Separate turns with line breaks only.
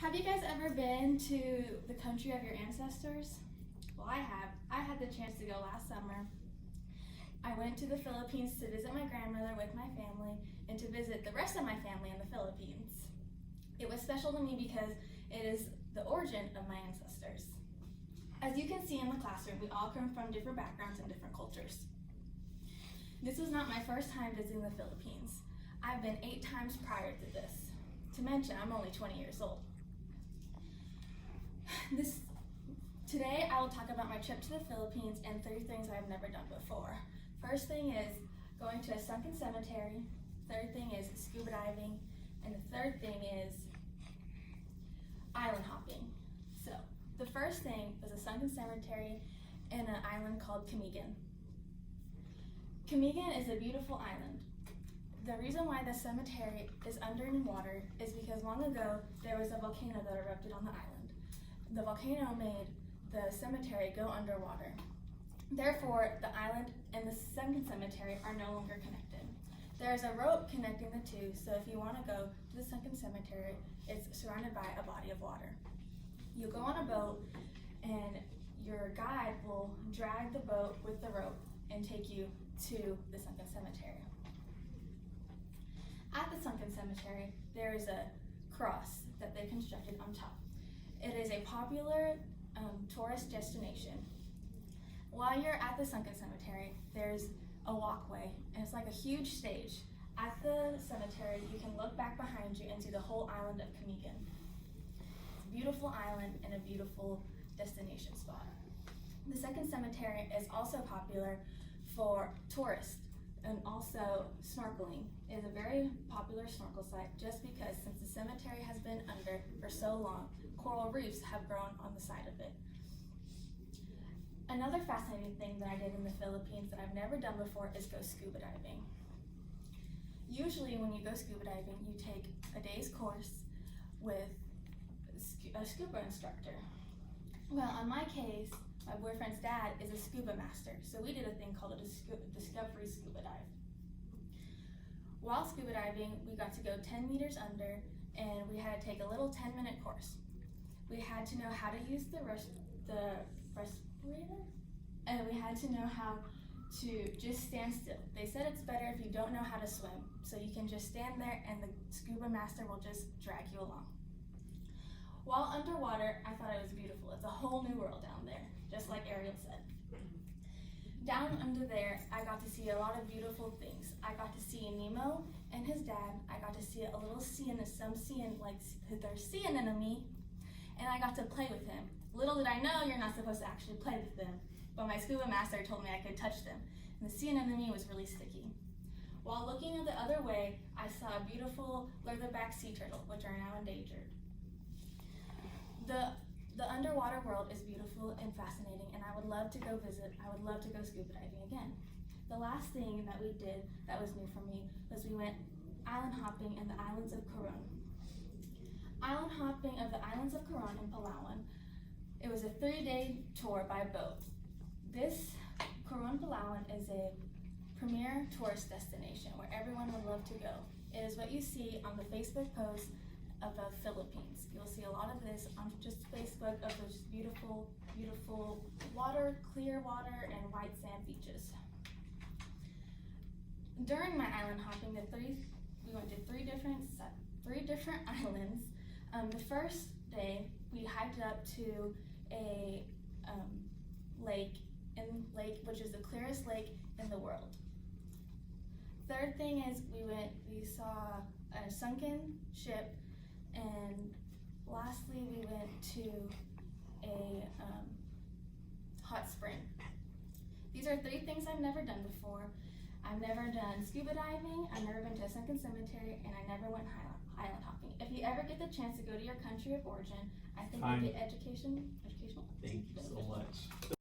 Have you guys ever been to the country of your ancestors? Well, I have. I had the chance to go last summer. I went to the Philippines to visit my grandmother with my family and to visit the rest of my family in the Philippines. It was special to me because it is the origin of my ancestors. As you can see in the classroom, we all come from different backgrounds and different cultures. This was not my first time visiting the Philippines. I've been 8 times prior to this. To mention, I'm only 20 years old. Today I will talk about my trip to the Philippines and 3 things I've never done before. First thing is going to a sunken cemetery. Third thing is scuba diving. And the third thing is island hopping. So the first thing was a sunken cemetery in an island called Camiguin. Camiguin is a beautiful island. The reason why the cemetery is under in water is because long ago there was a volcano that erupted on the island. The volcano made the cemetery go underwater. Therefore, the island and the sunken cemetery are no longer connected. There is a rope connecting the two, so if you want to go to the sunken cemetery, it's surrounded by a body of water. You go on a boat, and your guide will drag the boat with the rope and take you to the sunken cemetery. At the sunken cemetery, there is a cross that they constructed on top. It is a popular tourist destination. While you're at the sunken cemetery, there's a walkway, and it's like a huge stage. At the cemetery, you can look back behind you and see the whole island of Camiguin. It's a beautiful island and a beautiful destination spot. The sunken cemetery is also popular for tourists and also snorkeling. It is a very popular snorkel site just because since the cemetery has been under for so long, coral reefs have grown on the side of it. Another fascinating thing that I did in the Philippines that I've never done before is go scuba diving. Usually when you go scuba diving, you take a day's course with a scuba instructor. Well, in my case, my boyfriend's dad is a scuba master, so we did a thing called a discovery scuba dive. While scuba diving, we got to go 10 meters under, and we had to take a little 10-minute course. We had to know how to use the respirator, and we had to know how to just stand still. They said it's better if you don't know how to swim, so you can just stand there and the scuba master will just drag you along. While underwater, I thought it was beautiful. It's a whole new world down there, just like Ariel said. Down under there, I got to see a lot of beautiful things. I got to see Nemo and his dad. I got to see a little sea like their sea anemone, and I got to play with him. Little did I know you're not supposed to actually play with them, but my scuba master told me I could touch them, and the sea anemone was really sticky. While looking the other way, I saw a beautiful leatherback sea turtle, which are now endangered. The underwater world is beautiful and fascinating, and I would love to go visit. I would love to go scuba diving again. The last thing that we did that was new for me was we went island hopping in the islands of Coron. Island hopping of the islands of Coron in Palawan. It was a 3-day tour by boat. This Coron, Palawan is a premier tourist destination where everyone would love to go. It is what you see on the Facebook post of the Philippines. You'll see a lot of this on just Facebook of those beautiful, beautiful water, clear water, and white sand beaches. During my island hopping, we went to three different islands. The first day, we hiked up to a lake, which is the clearest lake in the world. Third thing is we saw a sunken ship, and lastly we went to a hot spring. These are 3 things I've never done before. I've never done scuba diving, I've never been to a sunken cemetery, and I never went island hopping. If you ever get the chance to go to your country of origin, I think you get educational.
Thank you so much.